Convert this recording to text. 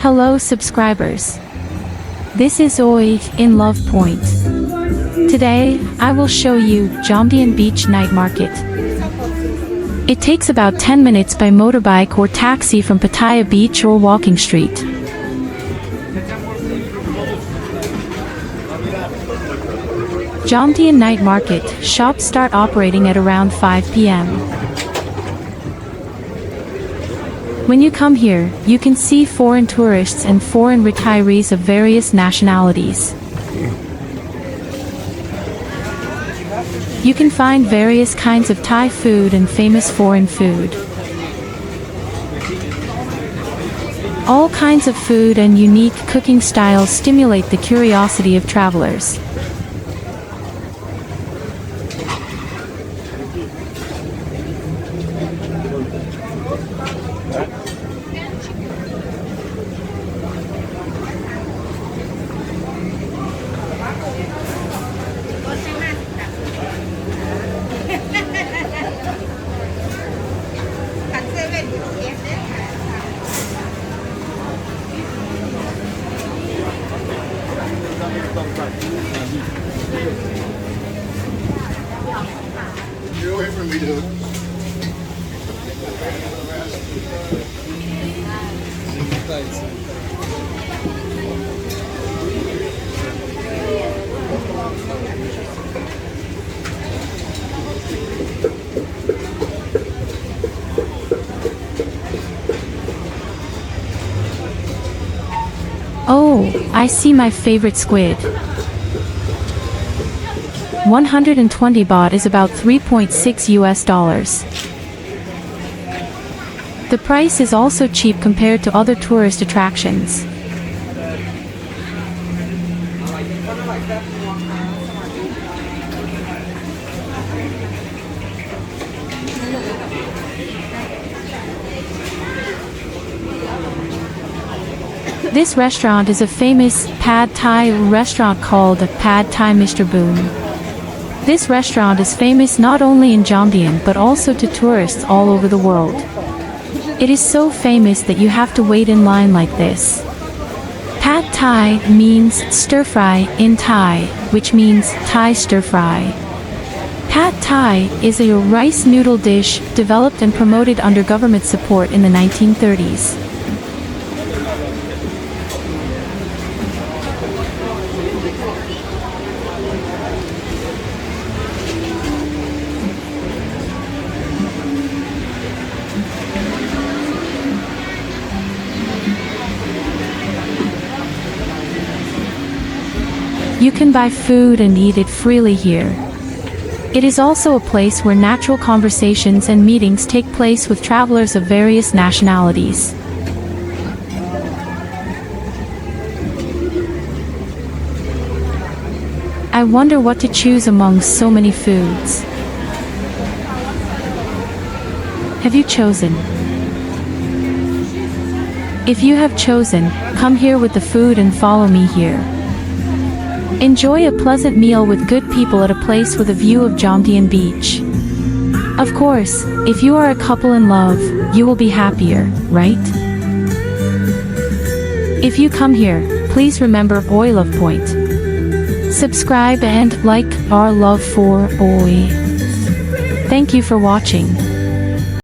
Hello subscribers. This is Oylovepoint. Today, I will show you Jomtien Beach Night Market. It takes about 10 minutes by motorbike or taxi from Pattaya Beach or walking street. Jomtien Night Market shops start operating at around 5 p.m. When you come here, you can see foreign tourists and foreign retirees of various nationalities. You can find various kinds of Thai food and famous foreign food. All kinds of food and unique cooking styles stimulate the curiosity of travelers. Get away from me, dude. Oh, I see my favorite squid. 120 baht is about 3.6 US dollars. The price is also cheap compared to other tourist attractions. This restaurant is a famous Pad Thai restaurant called Pad Thai Mr. Boon. This restaurant is famous not only in Jomtien but also to tourists all over the world. It is so famous that you have to wait in line like this. Pad Thai means stir-fry in Thai, which means Thai stir-fry. Pad Thai is a rice noodle dish developed and promoted under government support in the 1930s. You can buy food and eat it freely here. It is also a place where natural conversations and meetings take place with travelers of various nationalities. I wonder what to choose among so many foods. Have you chosen? If you have chosen, come here with the food and follow me here. Enjoy a pleasant meal with good people at a place with a view of Jomtien Beach. Of course, if you are a couple in love, you will be happier, right? If you come here, please remember Oylovepoint. Subscribe and like our love for Oy. Thank you for watching.